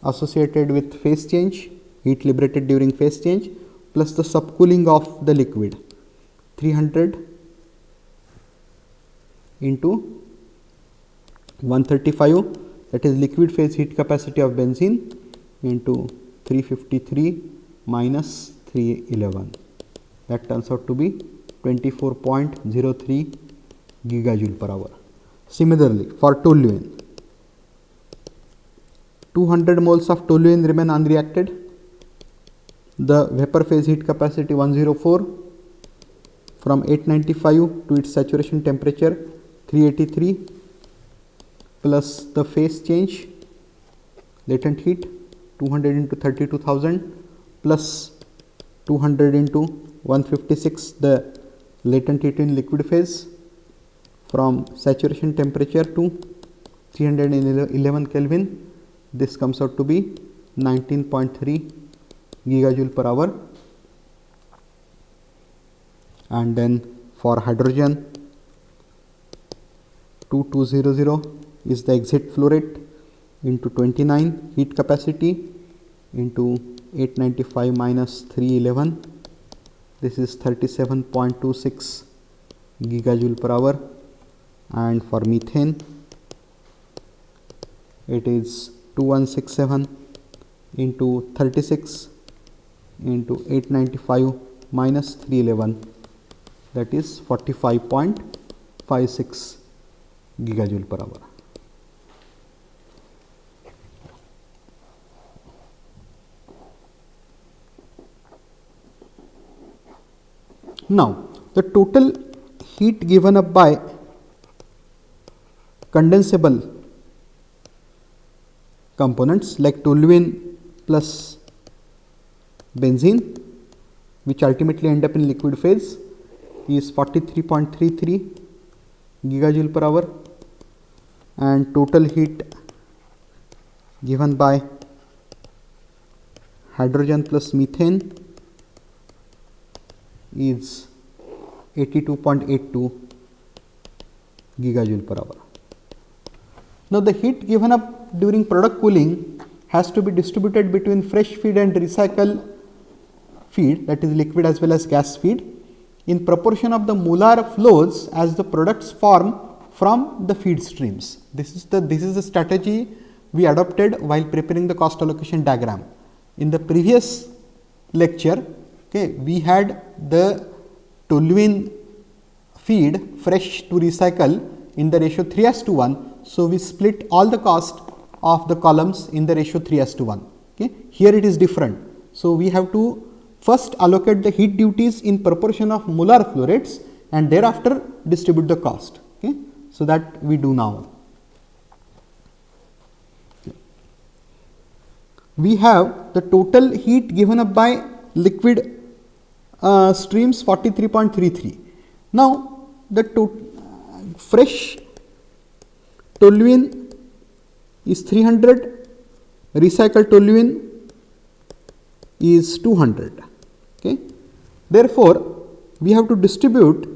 associated with phase change, heat liberated during phase change, plus the subcooling of the liquid 300 into 135, that is liquid phase heat capacity of benzene into 353 minus 311, that turns out to be 24.03 gigajoule per hour. Similarly, for toluene, 200 moles of toluene remain unreacted. The vapor phase heat capacity 104, from 895 to its saturation temperature 383, plus the phase change latent heat 200 into 32,000 plus 200 into 156, the latent heat in liquid phase from saturation temperature to 311 Kelvin. This comes out to be 19.3 gigajoule per hour. And then for hydrogen, 2200 is the exit flow rate into 29 heat capacity into 895 minus 311, this is 37.26 gigajoule per hour. And for methane, it is 2167 into 36 into 895 minus 311, that is 45.56 gigajoule per hour. Now, the total heat given up by condensable components like toluene plus benzene, which ultimately end up in liquid phase, is 43.33 gigajoule per hour, and total heat given by hydrogen plus methane is 82.82 gigajoule per hour. Now, the heat given up during product cooling has to be distributed between fresh feed and recycle feed, that is liquid as well as gas feed, in proportion of the molar flows as the products form from the feed streams. This is the strategy we adopted while preparing the cost allocation diagram. In the previous lecture, we had the toluene feed fresh to recycle in the ratio 3:1. So, we split all the cost of the columns in the ratio 3:1. Here it is different. So, we have to first allocate the heat duties in proportion of molar flow rates and thereafter distribute the cost. So, that we do now. We have the total heat given up by liquid streams 43.33. Now, the fresh toluene is 300, recycled toluene is 200. Therefore, we have to distribute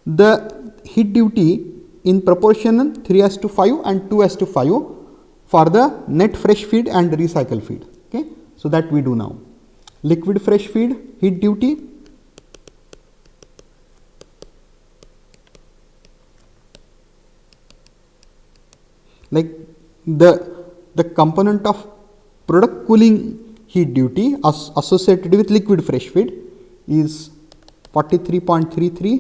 the heat duty in proportion 3:5 and 2:5 for the net fresh feed and recycle feed. So, that we do now. Liquid fresh feed heat duty like the component of product cooling heat duty associated with liquid fresh feed is 43.33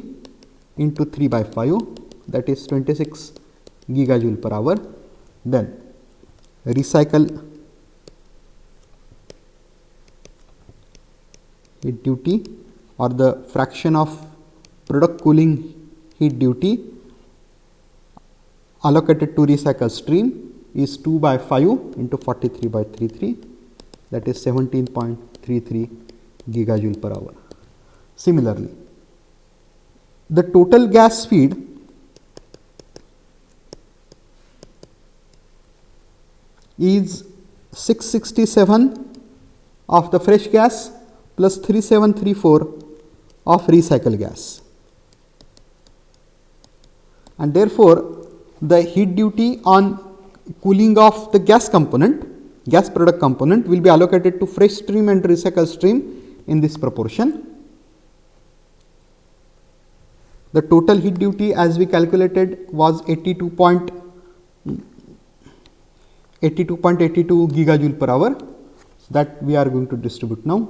into 3/5, that is 26 gigajoule per hour. Then recycle heat duty or the fraction of product cooling heat duty allocated to recycle stream is 2 by 5 into 43 by 33, that is 17.33 gigajoule per hour. Similarly, the total gas feed is 667 of the fresh gas plus 3734 of recycled gas, and therefore the heat duty on cooling of the gas product component will be allocated to fresh stream and recycled stream in this proportion. The total heat duty as we calculated was 82.82 gigajoule per hour, so that we are going to distribute now.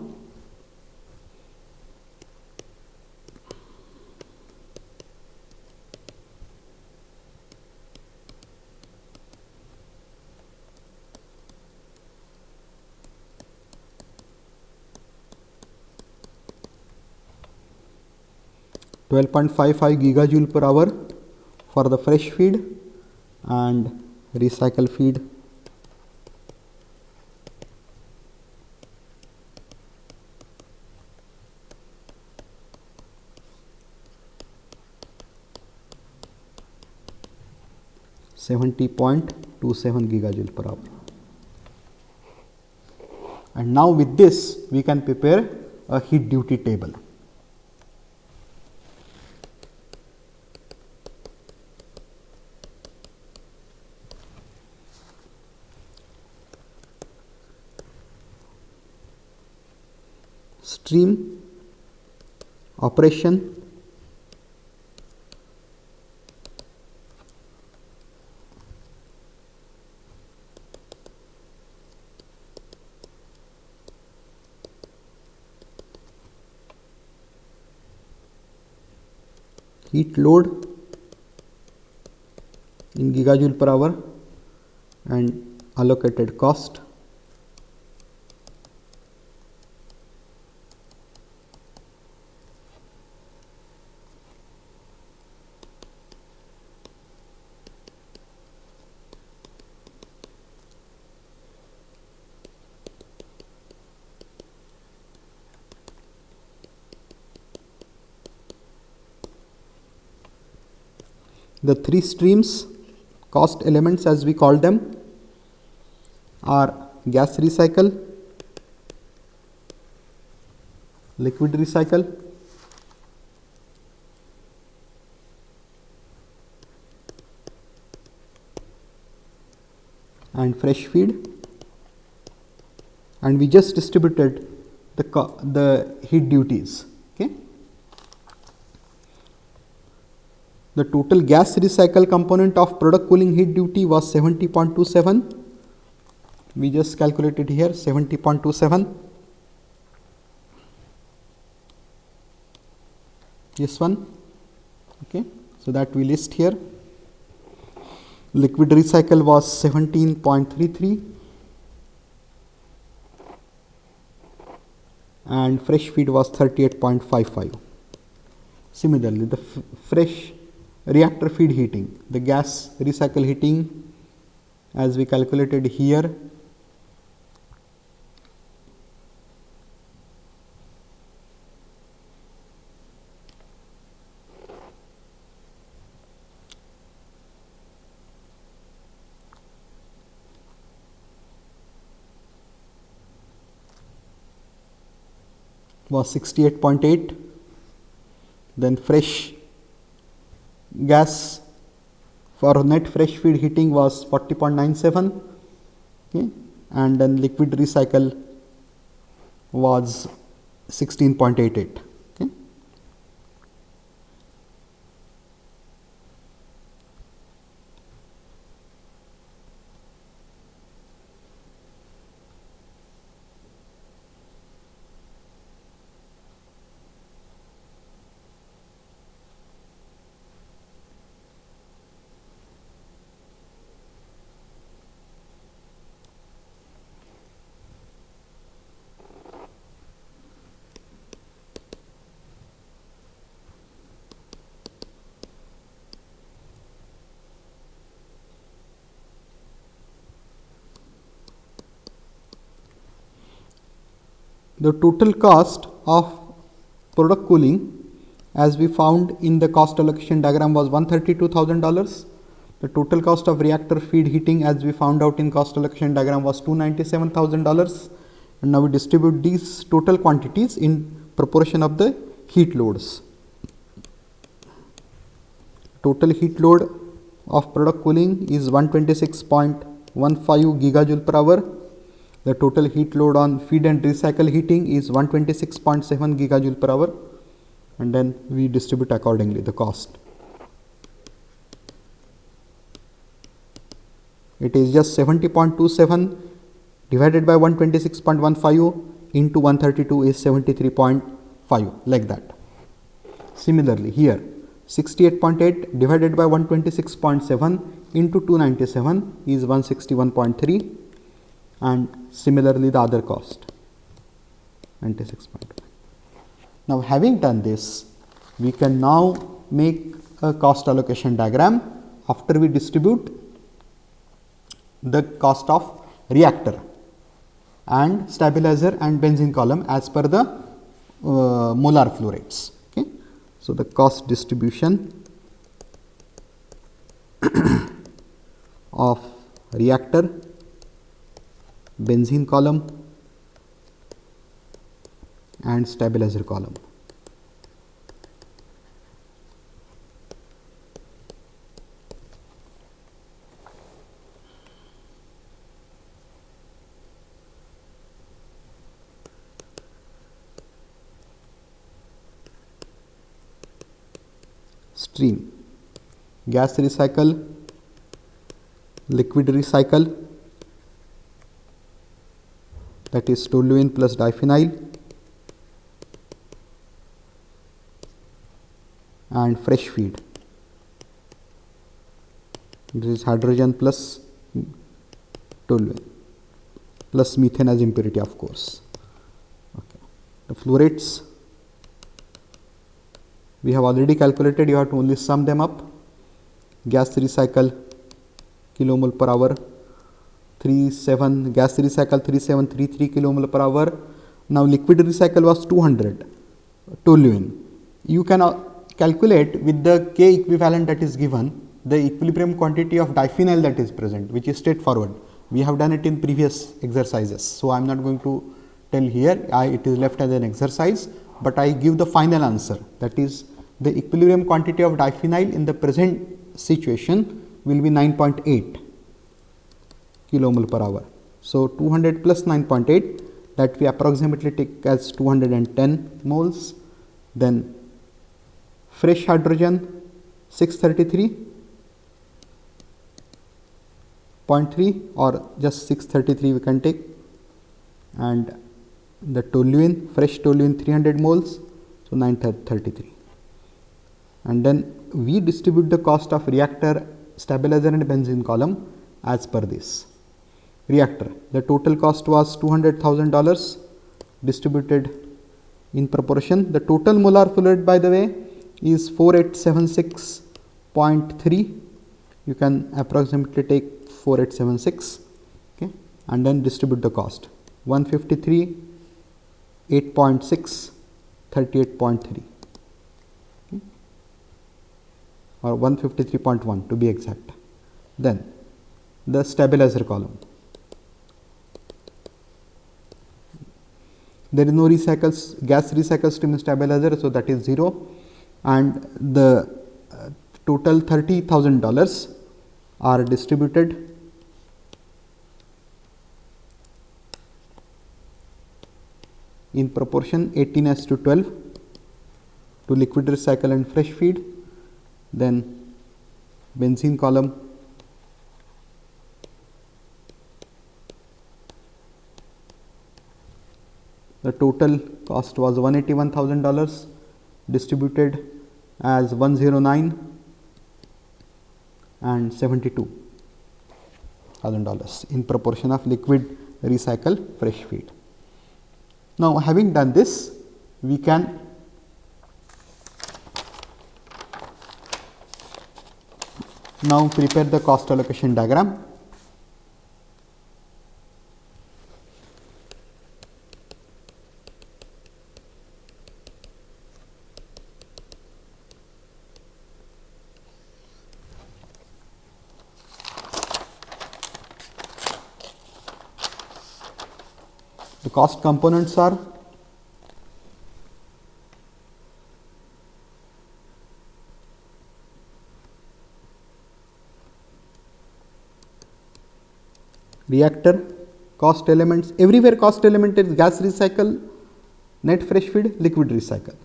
.55 gigajoule per hour for the fresh feed and recycle feed .27 gigajoule per hour. And now with this we can prepare a heat duty table. Stream operation, heat load in gigajoule per hour and allocated cost. The three streams cost elements as we call them are gas recycle, liquid recycle, and fresh feed, and we just distributed the heat duties. Okay. The total gas recycle component of product cooling heat duty was 70.27. We just calculated here 70.27. This one. Okay. So that we list here. Liquid recycle was 17.33 and fresh feed was 38.55. Similarly, the fresh reactor feed heating, the gas recycle heating as we calculated here was 68.8. Then fresh gas for net fresh feed heating was 40.97. Okay. And then liquid recycle was 16.88. Okay. the total cost of product cooling as we found in the cost allocation diagram was $132,000. The total cost of reactor feed heating as we found out in cost allocation diagram was $297,000. And now we distribute these total quantities in proportion of the heat loads. Total heat load of product cooling is 126.15 gigajoule per hour. The total heat load on feed and recycle heating is 126.7 gigajoule per hour, and then we distribute accordingly the cost. It is just 70.27 divided by 126.15 into 132 is 73.5, like that. Similarly, here 68.8 divided by 126.7 into 297 is 161.3, and similarly the other cost 96.1. Now, having done this, we can now make a cost allocation diagram after we distribute the cost of reactor and stabilizer and benzene column as per the molar flow rates. Okay. So, the cost distribution of reactor, benzene column and stabilizer column. Stream: gas recycle, liquid recycle, that is toluene plus diphenyl, and fresh feed, this is hydrogen plus toluene plus methane as impurity, of course. Okay. The flow rates we have already calculated, you have to only sum them up. Gas recycle kilomole per hour 37, gas recycle 3733 kilomole per hour. Now, liquid recycle was 200 toluene. You can calculate with the K equivalent that is given the equilibrium quantity of diphenyl that is present, which is straightforward. We have done it in previous exercises. So, I am not going to tell here, it is left as an exercise, but I give the final answer, that is the equilibrium quantity of diphenyl in the present situation will be 9.8 kilomole per hour. So, 200 plus 9.8, that we approximately take as 210 moles. Then fresh hydrogen 633.3 or just 633 we can take, and the toluene, fresh toluene 300 moles, so 933. And then we distribute the cost of reactor, stabilizer and benzene column as per this. Reactor, the total cost was $200,000 distributed in proportion. The total molar flow rate, by the way, is 4876.3. You can approximately take 4876, okay, and then distribute the cost. 153, 8.6, 38.3, okay, or 153.1 to be exact. Then the stabilizer column. There is no recycles, gas recycle stream stabilizer, so that is 0, and the total $30,000 are distributed in proportion 18:12 to liquid recycle and fresh feed. Then benzene column, the total cost was $181,000 distributed as 109 and $72,000 in proportion of liquid recycle fresh feed. Now, having done this, we can now prepare the cost allocation diagram. The cost components are reactor, cost elements, everywhere cost element is gas recycle, net fresh feed, liquid recycle.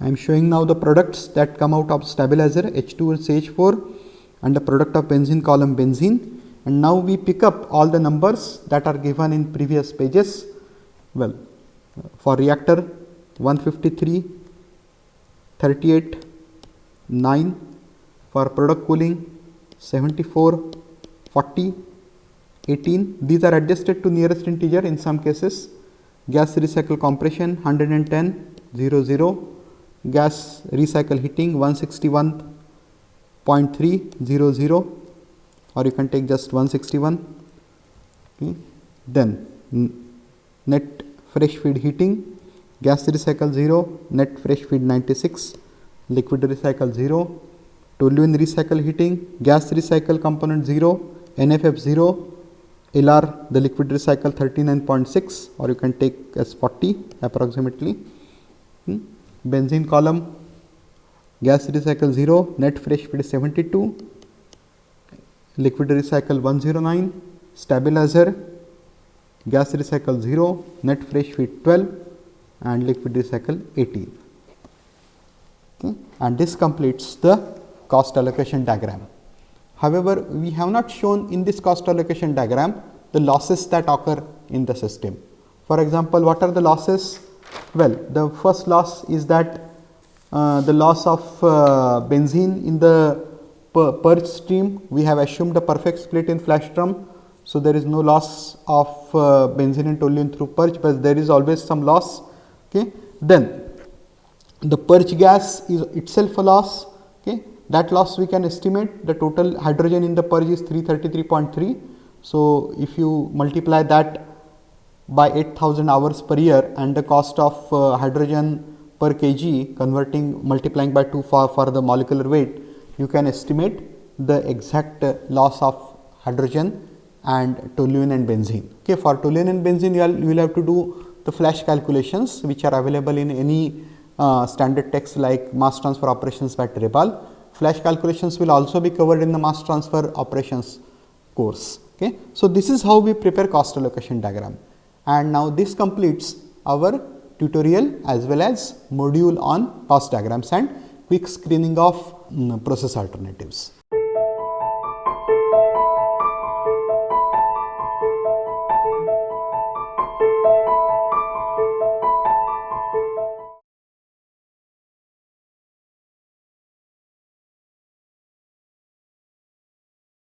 I am showing now the products that come out of stabilizer H2 and CH4 and the product of benzene column benzene, and now we pick up all the numbers that are given in previous pages. Well, for reactor 153, 38, 9, for product cooling 74, 40, 18, these are adjusted to nearest integer in some cases. Gas recycle compression 110, 00, gas recycle heating 161.300, or you can take just 161. Okay. Then net fresh feed heating, gas recycle 0, net fresh feed 96, liquid recycle 0, toluene recycle heating, gas recycle component 0, NFF 0, LR the liquid recycle 39.6, or you can take as 40 approximately. Benzene column, gas recycle 0, net fresh feed 72, liquid recycle 109, stabilizer, gas recycle 0, net fresh feed 12, and liquid recycle 18. Okay. And this completes the cost allocation diagram. However, we have not shown in this cost allocation diagram the losses that occur in the system. For example, what are the losses? Well, the first loss is that the loss of benzene in the purge stream. We have assumed a perfect split in flash drum. So, there is no loss of benzene and toluene through purge, but there is always some loss. Okay. Then the purge gas is itself a loss. Okay. That loss we can estimate. The total hydrogen in the purge is 333.3. So, if you multiply that by 8000 hours per year and the cost of hydrogen per kg multiplying by 2 for the molecular weight, you can estimate the exact loss of hydrogen and toluene and benzene. Okay, for toluene and benzene you will have to do the flash calculations which are available in any standard text like mass transfer operations by Trebal. Flash calculations will also be covered in the mass transfer operations course. Okay. So, this is how we prepare cost allocation diagram, and now this completes our tutorial as well as module on cost diagrams and quick screening of process alternatives.